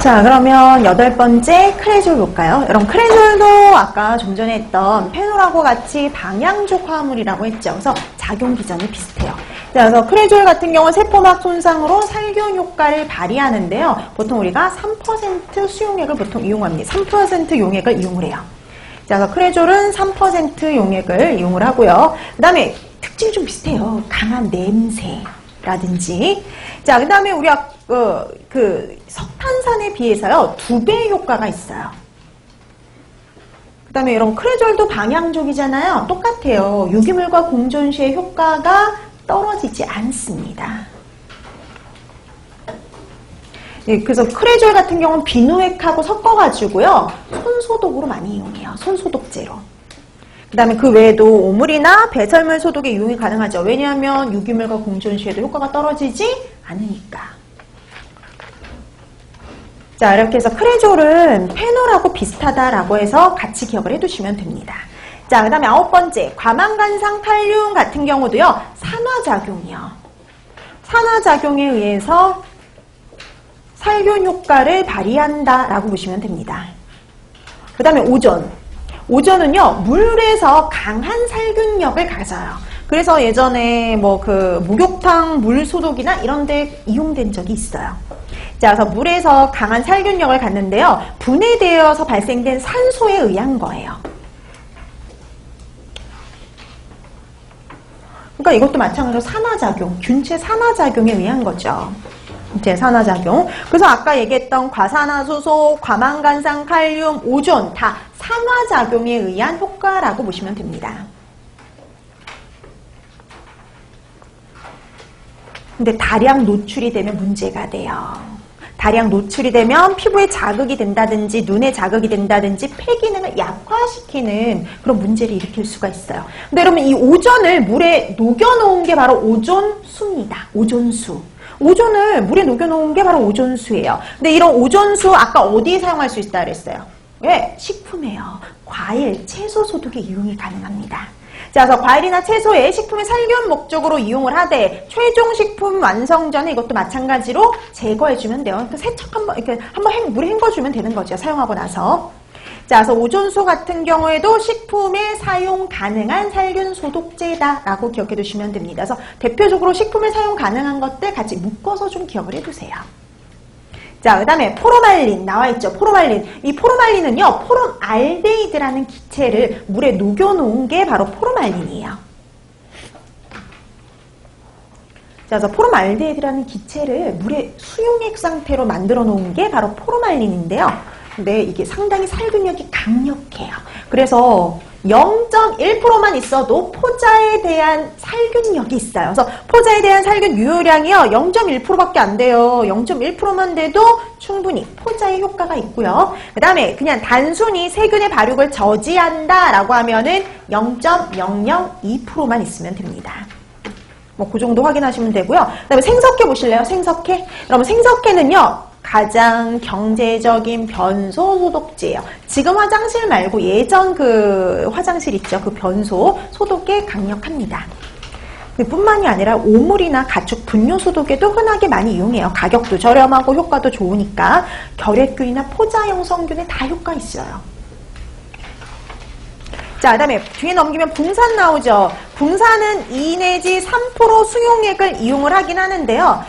자, 그러면 8번째 크레졸 볼까요? 여러분, 크레졸도 아까 좀 전에 했던 페놀하고 같이 방향족 화합물이라고 했죠. 그래서 작용 기전이 비슷해요. 자, 그래서 크레졸 같은 경우는 세포막 손상으로 살균 효과를 발휘하는데요. 보통 우리가 3% 수용액을 보통 이용합니다. 3% 용액을 이용을 해요. 자, 그래서 크레졸은 3% 용액을 이용을 하고요. 그 다음에 특징이 좀 비슷해요. 강한 냄새라든지. 자, 그 다음에 우리가 석탄산에 비해서요, 2배의 효과가 있어요. 그 다음에 이런 크레졸도 방향족이잖아요. 똑같아요. 유기물과 공존 시의 효과가 떨어지지 않습니다. 네, 그래서 크레졸 같은 경우는 비누액하고 섞어가지고요, 손소독으로 많이 이용해요. 손소독제로. 그 다음에 그 외에도 오물이나 배설물 소독에 이용이 가능하죠. 왜냐하면 유기물과 공존 시에도 효과가 떨어지지 않으니까. 자, 이렇게 해서 크레졸은 페놀하고 비슷하다라고 해서 같이 기억을 해두시면 됩니다. 자, 그 다음에 9번째, 과망간상 칼륨 같은 경우도요, 산화작용이요. 산화작용에 의해서 살균 효과를 발휘한다라고 보시면 됩니다. 그 다음에 오존. 오존은요, 물에서 강한 살균력을 가져요. 그래서 예전에 뭐 목욕탕 물 소독이나 이런 데 이용된 적이 있어요. 자, 그래서 물에서 강한 살균력을 갖는데요, 분해되어서 발생된 산소에 의한 거예요. 그러니까 이것도 마찬가지로 산화작용, 균체 산화작용에 의한 거죠. 균체 산화작용. 그래서 아까 얘기했던 과산화수소, 과망간상 칼륨, 오존 다 산화작용에 의한 효과라고 보시면 됩니다. 근데 다량 노출이 되면 문제가 돼요. 다량 노출이 되면 피부에 자극이 된다든지 눈에 자극이 된다든지 폐 기능을 약화시키는 그런 문제를 일으킬 수가 있어요. 근데 여러분, 이 오존을 물에 녹여놓은 게 바로 오존수입니다. 오존수. 오존을 물에 녹여놓은 게 바로 오존수예요. 근데 이런 오존수 아까 어디에 사용할 수 있다 그랬어요? 왜? 식품에요. 과일, 채소 소독에 이용이 가능합니다. 자, 그래서 과일이나 채소에 식품의 살균 목적으로 이용을 하되 최종 식품 완성 전에 이것도 마찬가지로 제거해주면 돼요. 세척 한번 물에 헹궈주면 되는 거죠. 사용하고 나서. 자, 그래서 오존수 같은 경우에도 식품에 사용 가능한 살균 소독제다라고 기억해 두시면 됩니다. 그래서 대표적으로 식품에 사용 가능한 것들 같이 묶어서 좀 기억을 해두세요. 자, 그 다음에 포르말린 나와있죠. 포르말린. 이 포르말린은요, 포름알데히드라는 기체를 물에 녹여놓은 게 바로 포르말린이에요. 자, 그래서 포름알데히드라는 기체를 물에 수용액 상태로 만들어 놓은 게 바로 포르말린인데요. 근데 이게 상당히 살균력이 강력해요. 그래서 0.1%만 있어도 포자에 대한 살균력이 있어요. 그래서 포자에 대한 살균 유효량이요, 0.1%밖에 안 돼요. 0.1%만 돼도 충분히 포자의 효과가 있고요. 그 다음에 그냥 단순히 세균의 발육을 저지한다라고 하면은 0.002%만 있으면 됩니다. 뭐 그 정도 확인하시면 되고요. 그 다음에 생석회 보실래요? 생석회? 여러분, 생석회는요, 가장 경제적인 변소 소독제예요. 지금 화장실 말고 예전 그 화장실 있죠. 그 변소 소독에 강력합니다. 뿐만이 아니라 오물이나 가축 분뇨 소독에도 흔하게 많이 이용해요. 가격도 저렴하고 효과도 좋으니까 결핵균이나 포자 형성균에 다 효과 있어요. 자, 그 다음에 뒤에 넘기면 붕산 나오죠. 붕산은 2 내지 3% 수용액을 이용을 하긴 하는데요.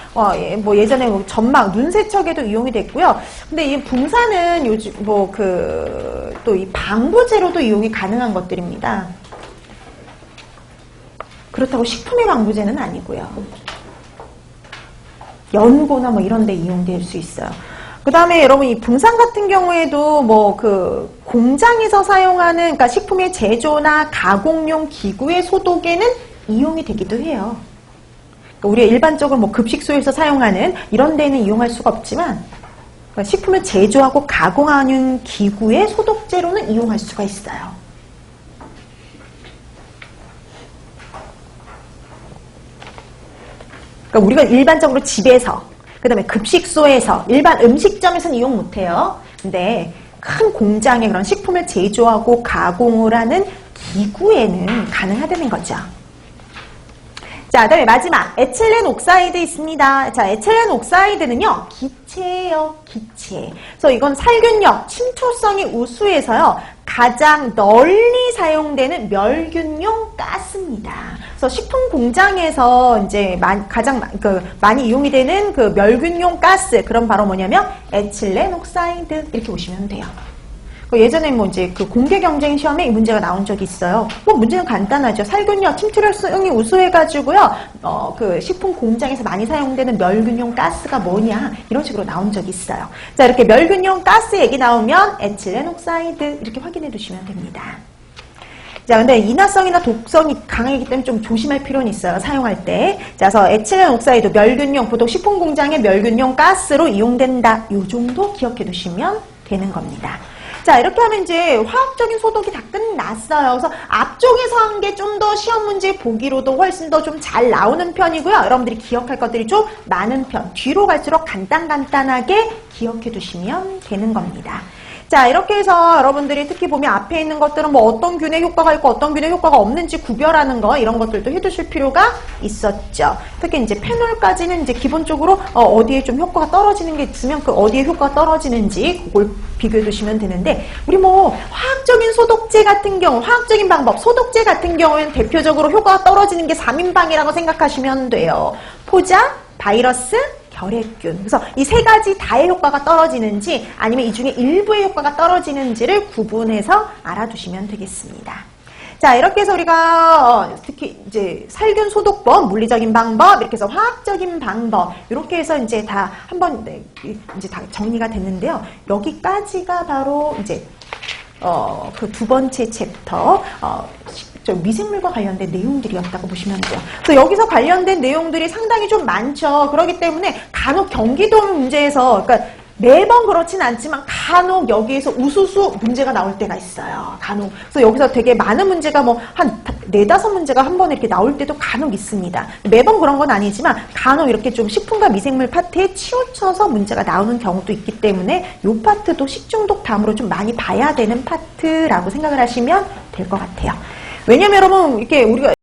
뭐 예전에 점막, 눈 세척에도 이용이 됐고요. 근데 이 붕산은 요즘 또 이 방부제로도 이용이 가능한 것들입니다. 그렇다고 식품의 방부제는 아니고요. 연고나 뭐 이런 데 이용될 수 있어요. 그 다음에 여러분, 이 붕산 같은 경우에도 공장에서 사용하는, 그러니까 식품의 제조나 가공용 기구의 소독에는 이용이 되기도 해요. 그러니까 우리가 일반적으로 급식소에서 사용하는 이런 데는 이용할 수가 없지만, 그러니까 식품을 제조하고 가공하는 기구의 소독제로는 이용할 수가 있어요. 그러니까 우리가 일반적으로 집에서, 그 다음에 급식소에서, 일반 음식점에서는 이용 못해요. 근데 큰 공장의 그런 식품을 제조하고 가공을 하는 기구에는 가능하다는 거죠. 자, 그 다음에 마지막 에틸렌 옥사이드 있습니다. 자, 에틸렌 옥사이드는요, 기체 기체예요, 기체. 그래서 이건 살균력, 침투성이 우수해서요, 가장 널리 사용되는 멸균용 가스입니다. 그래서 식품 공장에서 이제 가장 많이 이용이 되는 그 멸균용 가스, 그럼 바로 뭐냐면 에틸렌 옥사이드 이렇게 보시면 돼요. 예전에 뭐 이제 그 공개 경쟁 시험에 이 문제가 나온 적이 있어요. 뭐 문제는 간단하죠. 살균력, 침투력성이 우수해가지고요. 그 식품 공장에서 많이 사용되는 멸균용 가스가 뭐냐 이런 식으로 나온 적이 있어요. 자, 이렇게 멸균용 가스 얘기 나오면 에틸렌 옥사이드 이렇게 확인해 두시면 됩니다. 자, 근데 인화성이나 독성이 강하기 때문에 좀 조심할 필요는 있어요. 사용할 때. 자, 그래서 에틸렌 옥사이드 멸균용, 보통 식품 공장의 멸균용 가스로 이용된다. 요 정도 기억해 두시면 되는 겁니다. 자, 이렇게 하면 이제 화학적인 소독이 다 끝났어요. 그래서 앞쪽에서 한 게 좀 더 시험 문제 보기로도 훨씬 더 좀 잘 나오는 편이고요. 여러분들이 기억할 것들이 좀 많은 편. 뒤로 갈수록 간단하게 기억해 두시면 되는 겁니다. 자, 이렇게 해서 여러분들이 특히 보면 앞에 있는 것들은 뭐 어떤 균의 효과가 있고 어떤 균의 효과가 없는지 구별하는 거, 이런 것들도 해두실 필요가 있었죠. 특히 이제 페놀까지는 이제 기본적으로 어디에 좀 효과가 떨어지는 게 있으면 그 어디에 효과가 떨어지는지 그걸 비교해 두시면 되는데, 우리 뭐 화학적인 소독제 같은 경우, 화학적인 방법, 소독제 같은 경우에는 대표적으로 효과가 떨어지는 게 3인방이라고 생각하시면 돼요. 포자, 바이러스, 결핵균. 그래서 이 세 가지 다의 효과가 떨어지는지 아니면 이 중에 일부의 효과가 떨어지는지를 구분해서 알아두시면 되겠습니다. 자, 이렇게 해서 우리가 특히 이제 살균 소독법, 물리적인 방법, 이렇게 해서 화학적인 방법, 이렇게 해서 이제 다 한번 이제 다 정리가 됐는데요. 여기까지가 바로 이제 그 두 번째 챕터 미생물과 관련된 내용들이었다고 보시면 돼요. 그래서 여기서 관련된 내용들이 상당히 좀 많죠. 그렇기 때문에 간혹 경기도 문제에서, 그러니까 매번 그렇진 않지만 간혹 여기에서 우수수 문제가 나올 때가 있어요. 간혹. 그래서 여기서 되게 많은 문제가 뭐 한 4-5문제가 한 번에 이렇게 나올 때도 간혹 있습니다. 매번 그런 건 아니지만 간혹 이렇게 좀 식품과 미생물 파트에 치우쳐서 문제가 나오는 경우도 있기 때문에 이 파트도 식중독 다음으로 좀 많이 봐야 되는 파트라고 생각을 하시면 될 것 같아요. 왜냐면 여러분, 이렇게 우리가